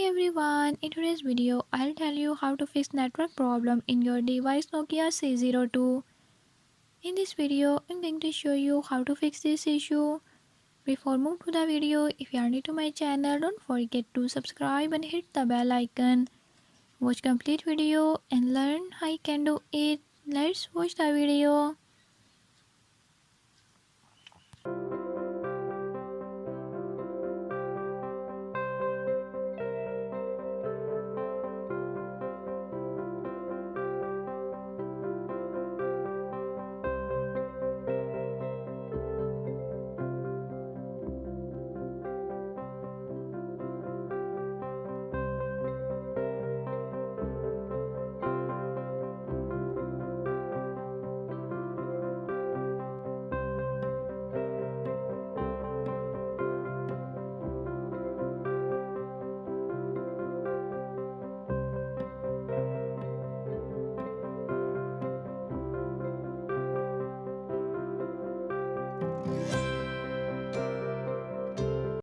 everyone, in today's video I'll tell you how to fix network problem in your device Nokia C02. In this video I'm going to show you how to fix this issue. Before move to the video, if you are new to my channel, don't forget to subscribe and hit the bell icon. Watch complete video and learn how you can do it. Let's watch the video.